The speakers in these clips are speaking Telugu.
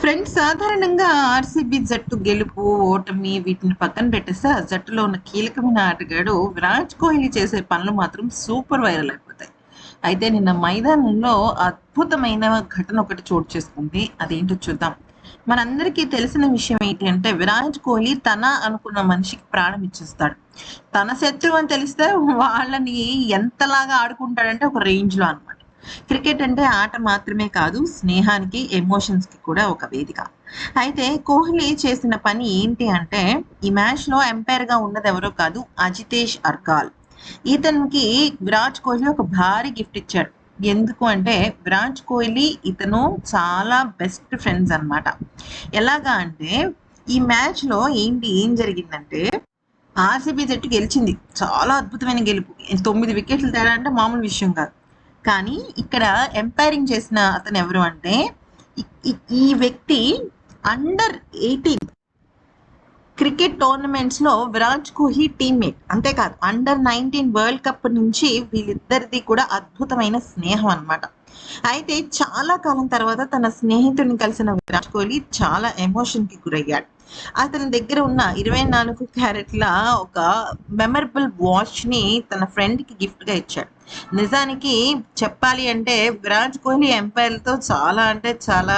ఫ్రెండ్స్ సాధారణంగా ఆర్సీబీ జట్టు గెలుపు, ఓటమి వీటిని పక్కన పెట్టేస్తే ఆ జట్టులో ఉన్న కీలకమైన ఆటగాడు విరాట్ కోహ్లీ చేసే పనులు మాత్రం సూపర్ వైరల్ అయిపోతాయి. అయితే నిన్న మైదానంలో అద్భుతమైన ఘటన ఒకటి చోటు చేసుకుంది. అదేంటో చూద్దాం. మనందరికీ తెలిసిన విషయం ఏంటి అంటే విరాట్ కోహ్లీ తన అనుకున్న మనిషికి ప్రాణం ఇచ్చేస్తాడు. తన శత్రువు అని తెలిస్తే వాళ్ళని ఎంతలాగా ఆడుకుంటాడంటే ఒక రేంజ్‌లో అన్నమాట. క్రికెట్ అంటే ఆట మాత్రమే కాదు, స్నేహానికి, ఎమోషన్స్‌కి కూడా ఒక వేదిక. అయితే కోహ్లీ చేసిన పని ఏంటి అంటే, ఈ మ్యాచ్‌లో ఎంపైర్‌గా ఉన్నదెవరో కాదు, అజితేష్ అర్కాల్. ఇతనికి విరాట్ కోహ్లీ ఒక భారీ గిఫ్ట్ ఇచ్చాడు. ఎందుకు అంటే, విరాట్ కోహ్లీ, ఇతను చాలా బెస్ట్ ఫ్రెండ్స్ అన్నమాట. ఎలాగా అంటే, ఈ మ్యాచ్‌లో ఏం జరిగిందంటే, ఆర్‌సీబీ జట్టు గెలిచింది. చాలా అద్భుతమైన గెలుపు. 9 వికెట్ల తేడా అంటే మామూలు విషయం కాదు. కానీ ఇక్కడ ఎంపైరింగ్ చేసిన అతను ఎవరు అంటే ఈ వ్యక్తి అండర్ 18 క్రికెట్ టోర్నమెంట్స్ లో విరాట్ కోహ్లీ టీమ్మేట్. అంతేకాదు అండర్ 19 వరల్డ్ కప్ నుంచి వీళ్ళిద్దరిది కూడా అద్భుతమైన స్నేహం అన్నమాట. అయితే చాలా కాలం తర్వాత తన స్నేహితుడిని కలిసిన విరాట్ కోహ్లీ చాలా ఎమోషన్ కి గురయ్యాడు. అతని దగ్గర ఉన్న 24 క్యారెట్ల ఒక మెమరబుల్ వాచ్ ని తన ఫ్రెండ్ కి గిఫ్ట్ గా ఇచ్చాడు. నిజానికి చెప్పాలి అంటే విరాట్ కోహ్లీ ఎంపైర్‌లతో చాలా అంటే చాలా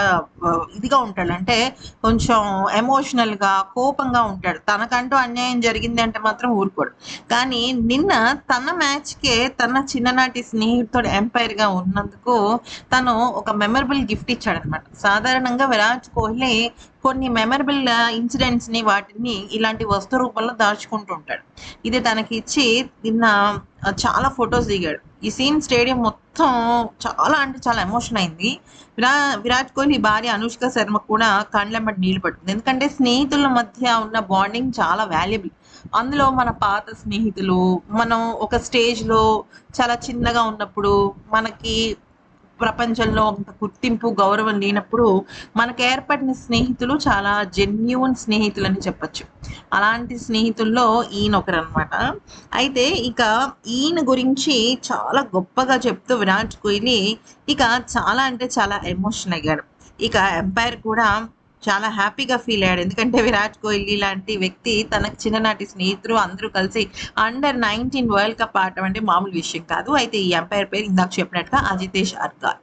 ఇదిగా ఉంటాడు. అంటే కొంచెం ఎమోషనల్‌గా, కోపంగా ఉంటాడు. తనకంటూ అన్యాయం జరిగింది అంటే మాత్రం ఊరుకోడు. కానీ నిన్న తన మ్యాచ్‌కే తన చిన్ననాటి స్నేహితుడు ఎంపైర్‌గా ఉన్నందుకు తను ఒక మెమరబుల్ గిఫ్ట్ ఇచ్చాడనమాట. సాధారణంగా విరాట్ కోహ్లీ కొన్ని మెమరబుల్ ఇన్సిడెంట్స్‌ని వాటిని ఇలాంటి వస్తు రూపంలో దాచుకుంటూ ఉంటాడు. ఇది తనకిచ్చి నిన్న చాలా ఫోటోస్ దిగాడు. ఈ సీన్ స్టేడియం మొత్తం చాలా అంటే చాలా ఎమోషన్ అయింది. విరా విరాట్ కోహ్లీ భార్య అనుష్క శర్మ కూడా కళ్ళెమ్మట నీళ్లు పట్టుకుంది. ఎందుకంటే స్నేహితుల మధ్య ఉన్న బాండింగ్ చాలా వాల్యుబుల్. అందులో మన పాత స్నేహితులు, మనం ఒక స్టేజ్‌లో చాలా చిన్నగా ఉన్నప్పుడు, మనకి ప్రపంచంలో అంత గుర్తింపు, గౌరవం లేనప్పుడు మనకు ఏర్పడిన స్నేహితులు చాలా జెన్యూన్ స్నేహితులని చెప్పొచ్చు. అలాంటి స్నేహితుల్లో ఈయనొకరనమాట. అయితే ఇక ఈయన గురించి చాలా గొప్పగా చెప్తూ విరాట్ కోహ్లీ ఇక చాలా అంటే చాలా ఎమోషన్ అయ్యాడు. ఇక ఎంపైర్ కూడా చాలా హ్యాపీగా ఫీల్ అయ్యాడు. ఎందుకంటే విరాట్ కోహ్లీ లాంటి వ్యక్తి తనకు చిన్ననాటి స్నేహితులు అందరూ కలిసి అండర్ 19 వరల్డ్ కప్ ఆడటం అంటే మామూలు విషయం కాదు. అయితే ఈ ఎంపైర్ పేరు ఇందాక చెప్పినట్టుగా అజితేష్ అర్కాల్.